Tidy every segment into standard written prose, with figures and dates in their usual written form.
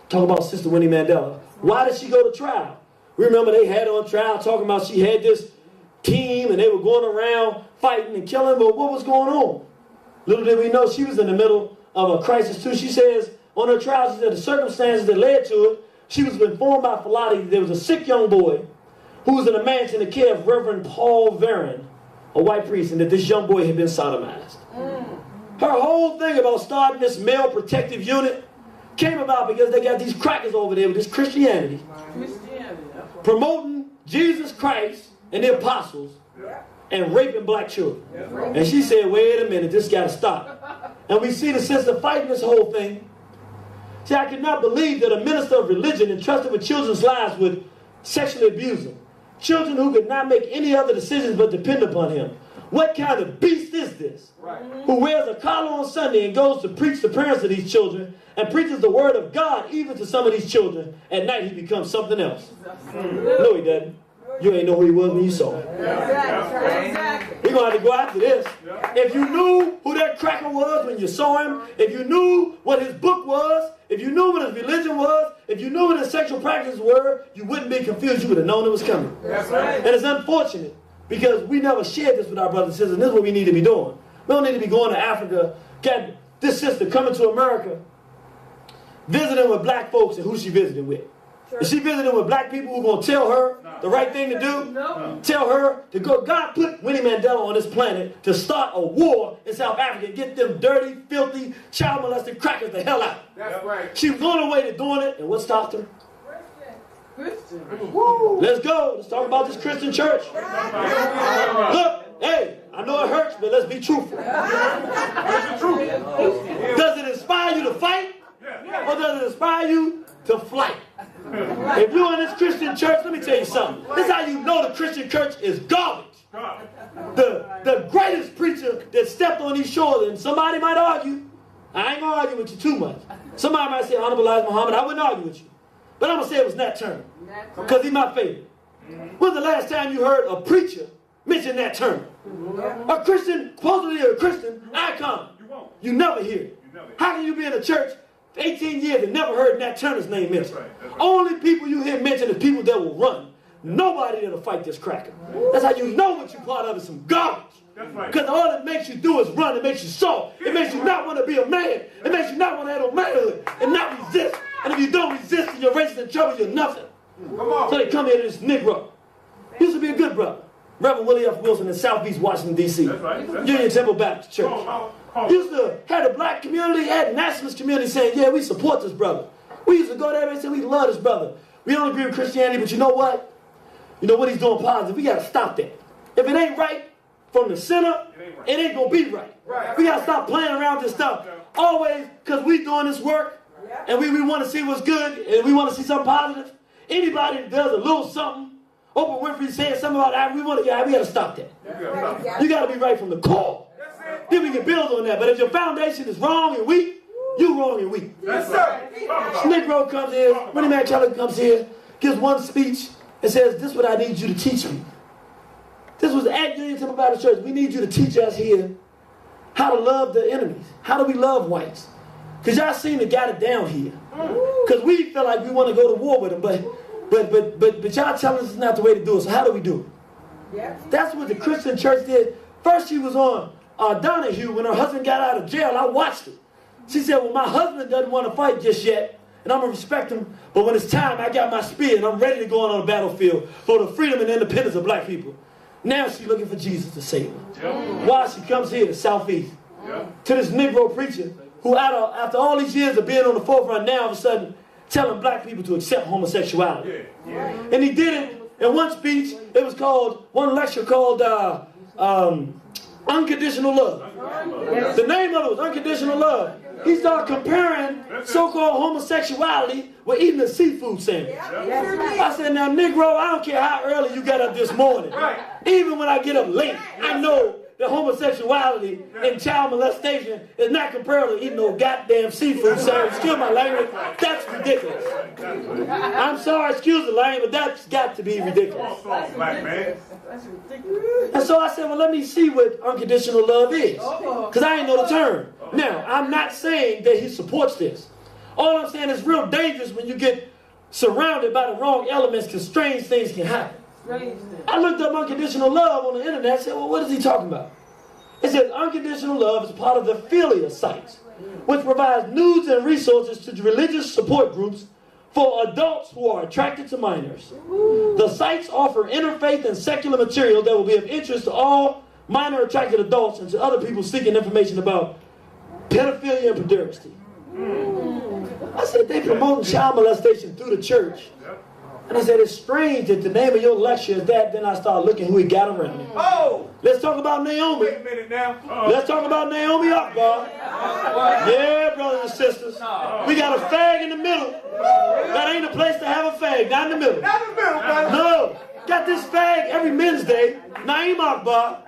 Talk about Sister Winnie Mandela. Why did she go to trial? Remember they had her on trial talking about she had this team and they were going around fighting and killing, but what was going on? Little did we know she was in the middle of a crisis too. She says on her trial, she said the circumstances that led to it, she was informed by Philotti there was a sick young boy who was in a mansion in the care of Reverend Paul Veron, a white priest, and that this young boy had been sodomized. Her whole thing about starting this male protective unit came about because they got these crackers over there with this Christianity. Promoting Jesus Christ and the apostles and raping black children. And she said, wait a minute, this got to stop. And we see the sister fighting this whole thing. See, I could not believe that a minister of religion entrusted with children's lives would sexually abuse them. Children who could not make any other decisions but depend upon him. What kind of beast is this? Who wears a collar on Sunday and goes to preach to parents of these children and preaches the word of God even to some of these children. At night he becomes something else. No, he doesn't. You ain't know who he was when you saw him. We're going to have to go after this. If you knew who that cracker was when you saw him, if you knew what his book was, if you knew what his religion was, if you knew what his sexual practices were, you wouldn't be confused. You would have known it was coming. And it's unfortunate because we never shared this with our brothers and sisters. And this is what we need to be doing. We don't need to be going to Africa, got this sister coming to America, visiting with black folks and who she visiting with. Is she visiting with black people who are going to tell her the right thing to do? No. Tell her to go. God put Winnie Mandela on this planet to start a war in South Africa and get them dirty, filthy, child molested crackers the hell out. That's right. She was on her way to doing it, and what stopped her? Christian. Let's go. Let's talk about this Christian church. Look, hey, I know it hurts, but let's be truthful. Does it inspire you to fight? Or does it inspire you to flight? If you're in this Christian church, let me tell you something. This is how you know the Christian church is garbage. The greatest preacher that stepped on these shores, and somebody might argue, I ain't going to argue with you too much. Somebody might say, Honorable Elijah Muhammad, I wouldn't argue with you. But I'm going to say it was Nat Turner, because he's my favorite. When's the last time you heard a preacher mention Nat Turner? A Christian, supposedly a Christian icon. You never hear it. How can you be in a church 18 years and never heard Nat Turner's name mentioned? Only people you hear mentioned is people that will run. Nobody that'll fight this cracker. That's how you know what you're part of is some garbage. Because all it makes you do is run. It makes you soft. It makes you not want to be a man. It makes you not want to have no manhood and not resist. And if you don't resist and you're racist in trouble, you're nothing. So they come here to this Negro. He used to be a good brother. Reverend Willie F. Wilson in Southeast Washington, D.C. Union Temple Baptist Church. Used to have a black community, had a nationalist community saying, yeah, we support this brother. We used to go there and say, we love this brother. We don't agree with Christianity, but you know what? You know what he's doing positive. We got to stop that. If it ain't right from the center, it ain't going to be right. We got to stop playing around with this stuff. Always, because we doing this work, and we want to see what's good, and we want to see something positive. Anybody that does a little something, Oprah Winfrey saying something about that, we got to stop that. You got to be right from the core. Then we can build on that. But if your foundation is wrong and weak, you wrong and weak. Yes, sir. Negro comes here, Winnie Mandela comes here, gives one speech and says, this is what I need you to teach me. This was at Union Temple Baptist Church. We need you to teach us here how to love the enemies. How do we love whites? Because y'all seem to got it down here. Because we feel like we want to go to war with them, but y'all telling us it's not the way to do it. So how do we do it? That's what the Christian church did. First she was on Donahue when her husband got out of jail. I watched it. She said, well, my husband doesn't want to fight just yet, and I'm going to respect him, but when it's time, I got my spear, and I'm ready to go on the battlefield for the freedom and independence of black people. Now she's looking for Jesus to save her. Why? She comes here to Southeast, to this Negro preacher, who after all these years of being on the forefront, now all of a sudden telling black people to accept homosexuality. And he did it in one speech. It was called, one lecture called Unconditional Love. The name of it was Unconditional Love. He started comparing so-called homosexuality with eating a seafood sandwich. I said, now, Negro, I don't care how early you got up this morning. Even when I get up late, I know that homosexuality and child molestation is not comparable to eating no goddamn seafood sandwich. Excuse my language, that's ridiculous. I'm sorry, excuse the language, but that's got to be ridiculous. And so I said, well, let me see what unconditional love is. Because I ain't know the term. Now, I'm not saying that he supports this. All I'm saying is real dangerous when you get surrounded by the wrong elements because strange things can happen. I looked up unconditional love on the internet and said, well, what is he talking about? It says unconditional love is part of the Philia sites, which provides news and resources to religious support groups for adults who are attracted to minors. The sites offer interfaith and secular material that will be of interest to all minor attracted adults and to other people seeking information about pedophilia and pederasty. I said, they promoting child molestation through the church. And I said, it's strange that the name of your lecture is that. Then I started looking who he got around him. Oh! Let's talk about Naomi. Wait a minute now. Let's talk about Naomi Akbar. Yeah, brothers and sisters. We got a fag in the middle. That ain't a place to have a fag. Not in the middle. Not in the middle, brother. No. Got this fag every Wednesday. Naeem Akbar,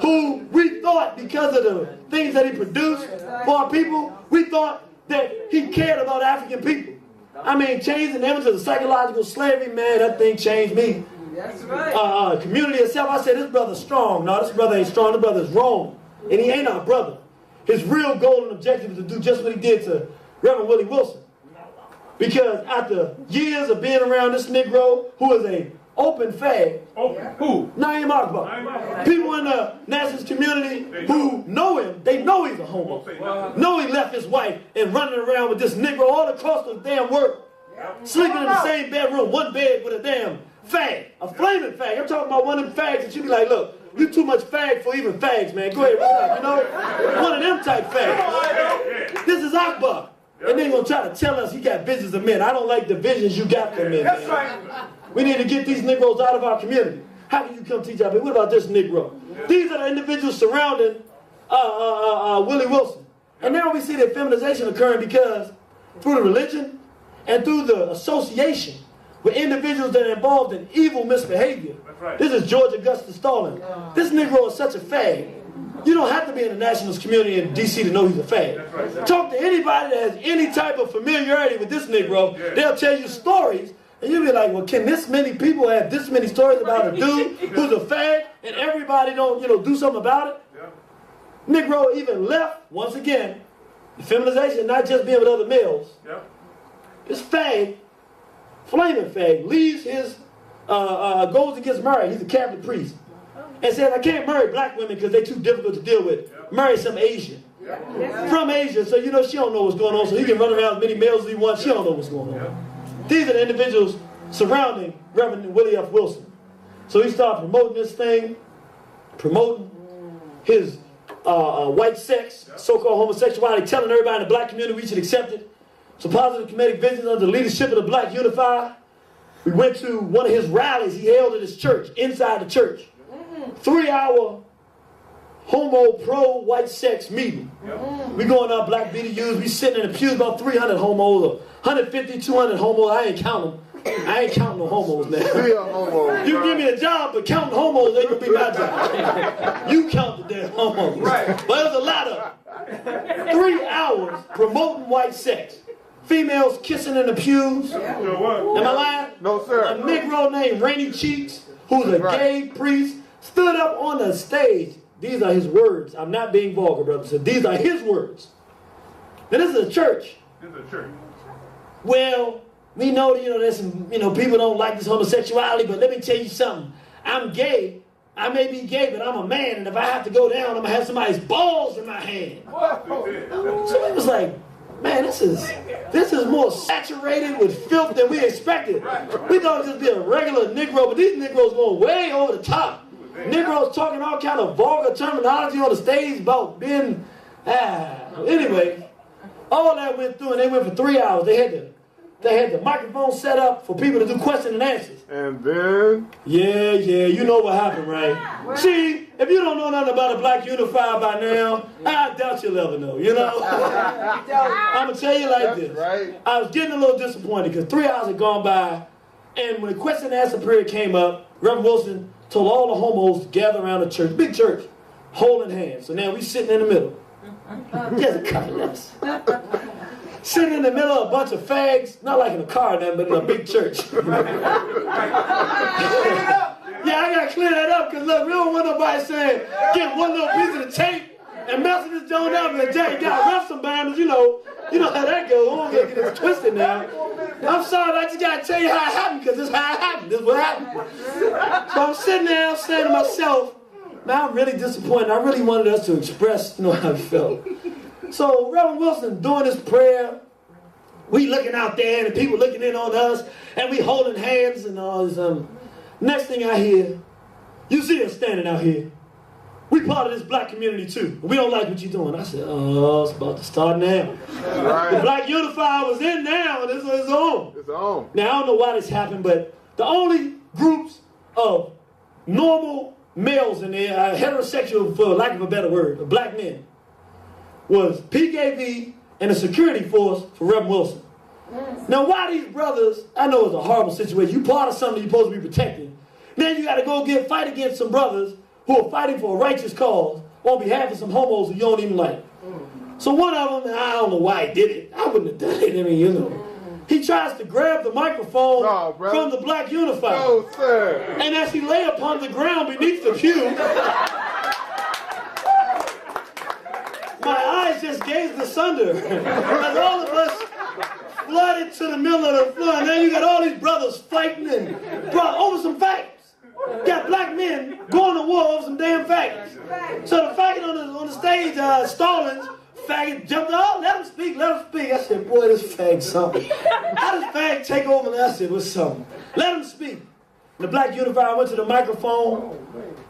who we thought, because of the things that he produced for our people, we thought that he cared about African people. I mean, changing the image of the psychological slavery, man, that thing changed me. That's right. Community itself, I said, this brother's strong. No, this brother ain't strong. This brother's wrong. And he ain't our brother. His real goal and objective is to do just what he did to Reverend Willie Wilson. Because after years of being around this Negro, who is a open fag, Who? Naeem Akbar. People in the Nationalist community who know him, they know he's a homo. Know he left his wife and running around with this Negro all across the damn world. Sleeping in the same bedroom, one bed with a damn fag. A flaming fag. I'm talking about one of them fags that you be like, look, you too much fag for even fags, man. Go ahead, what's up, you know? One of them type fags. This is Akbar. And they gonna try to tell us he got visions of men. I don't like the visions you got for men. That's man. right. We need to get these Negroes out of our community. How can you come teach our people? What about this Negro? These are the individuals surrounding Willie Wilson. And now we see the effeminization occurring because through the religion and through the association with individuals that are involved in evil misbehavior. Right. This is George Augustus Stalin. This Negro is such a fag. You don't have to be in the nationalist community in D.C. to know he's a fag. Right. Talk to anybody that has any type of familiarity with this Negro. Yeah. They'll tell you stories. And you'll be like, well, can this many people have this many stories about a dude who's a fag and everybody don't, do something about it? Yeah. Negro even left, once again, feminization, not just being with other males. Yeah. This fag, flaming fag, leaves his, goes and gets married. He's a Catholic priest. And says, I can't marry black women because they're too difficult to deal with. Yeah. Marry some Asian. Yeah. From Asia, so she don't know what's going on, so he can run around as many males as he wants. She don't know what's going on. Yeah. These are the individuals surrounding Reverend Willie F. Wilson. So he started promoting this thing, promoting his white sex, so-called homosexuality, telling everybody in the black community we should accept it. So Positive Comedic Visions under the leadership of the Black Unified. We went to one of his rallies he held at his church, inside the church. 3-hour homo pro-white sex meeting. We going to our black BDUs, we sitting in the pews, about 300 homos, or 150, 200 homos. I ain't counting them. I ain't counting no homos now. You give me a job, but counting homos ain't gonna be my job. You count the damn homos. Right. But there's a lot of them. 3 hours promoting white sex. Females kissing in the pews. Am I lying? No, sir. A Negro named Rainy Cheeks, who's a gay priest, stood up on the stage. These are his words. I'm not being vulgar, brother. So these are his words. Now this is a church. This is a church. Well, we know there's some, people don't like this homosexuality, but let me tell you something. I'm gay. I may be gay, but I'm a man, and if I have to go down, I'm gonna have somebody's balls in my hand. So it was like, man, this is more saturated with filth than we expected. We thought it would just be a regular Negro, but these Negroes going way over the top. Negroes talking all kind of vulgar terminology on the stage about being, anyway, all that went through, and they went for 3 hours. They had the microphone set up for people to do question and answers. And then? Yeah, you know what happened, right? See, if you don't know nothing about a Black Unified by now, I doubt you'll ever know, I'm going to tell you like this. Right. I was getting a little disappointed because 3 hours had gone by, and when the question and answer period came up, Reverend Wilson told all the homos to gather around the church, big church, holding hands. So now we sitting in the middle. Just a couple of us. Sitting in the middle of a bunch of fags, not like in a car then, but in a big church. Yeah, I gotta clear that up because look, we don't want nobody saying, get one little piece of the tape and messing this joint up, and Jack got rough some bandits, you know how that goes. I don't get it twisted now. I'm sorry, I just gotta tell you how it happened, because this is how it happened. This is what happened. So I'm sitting there, I'm saying to myself, man, I'm really disappointed. I really wanted us to express, how I felt. So Reverend Wilson doing this prayer, we looking out there, and the people looking in on us, and we holding hands and all this. Next thing I hear, you see us standing out here. We part of this black community too. We don't like what you're doing. I said, oh, it's about to start now. Right. The Black Unified was in now, and this is on. It's on. Now, I don't know why this happened, but the only groups of normal males in there, heterosexual, for lack of a better word, black men, was PKV and the security force for Reverend Wilson. Now, why these brothers, I know it's a horrible situation. You part of something you're supposed to be protecting. Then you got to go fight against some brothers who are fighting for a righteous cause on behalf of some homos who you don't even like. So one of them, I don't know why he did it. I wouldn't have done it. I mean, He tries to grab the microphone from the Black Unified. No, sir. And as he lay upon the ground beneath the pew, my eyes just gazed asunder. As all of us flooded to the middle of the floor, and then you got all these brothers fighting and over some faggots. Got black men going to war over some damn faggots. So the faggot on the stage, Stallings, faggot jumped out, let him speak. I said, boy, this fag something. How does fag take over? And I said, what's something? Let him speak. The Black Unified went to the microphone,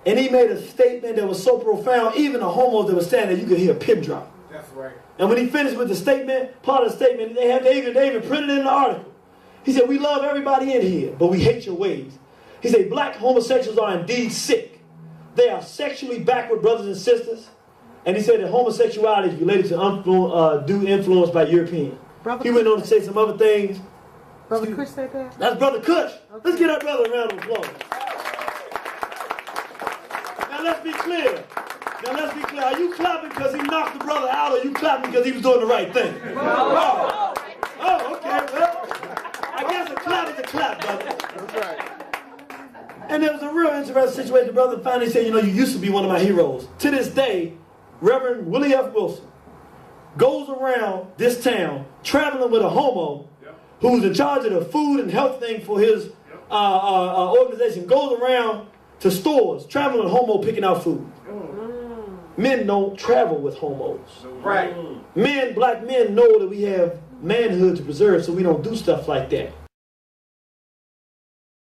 and he made a statement that was so profound, even the homos that were standing there, you could hear a pin drop. That's right. And when he finished with the statement, part of the statement, they even printed it in the article. He said, we love everybody in here, but we hate your ways. He said, black homosexuals are indeed sick. They are sexually backward brothers and sisters. And he said that homosexuality is related to due influence by Europeans. He went on to say some other things. Brother Kush said that? That's Brother Kush. Okay. Let's give that brother a round of applause. Now let's be clear. Are you clapping because he knocked the brother out, or are you clapping because he was doing the right thing? Oh, okay. Well, I guess a clap is a clap, brother. That's right. And there was a real interesting situation. The brother finally said, you used to be one of my heroes. To this day, Reverend Willie F. Wilson goes around this town traveling with a homo who's in charge of the food and health thing for his organization, goes around to stores, traveling with a homo picking out food. Men don't travel with homos. Right. Black men know that we have manhood to preserve, so we don't do stuff like that.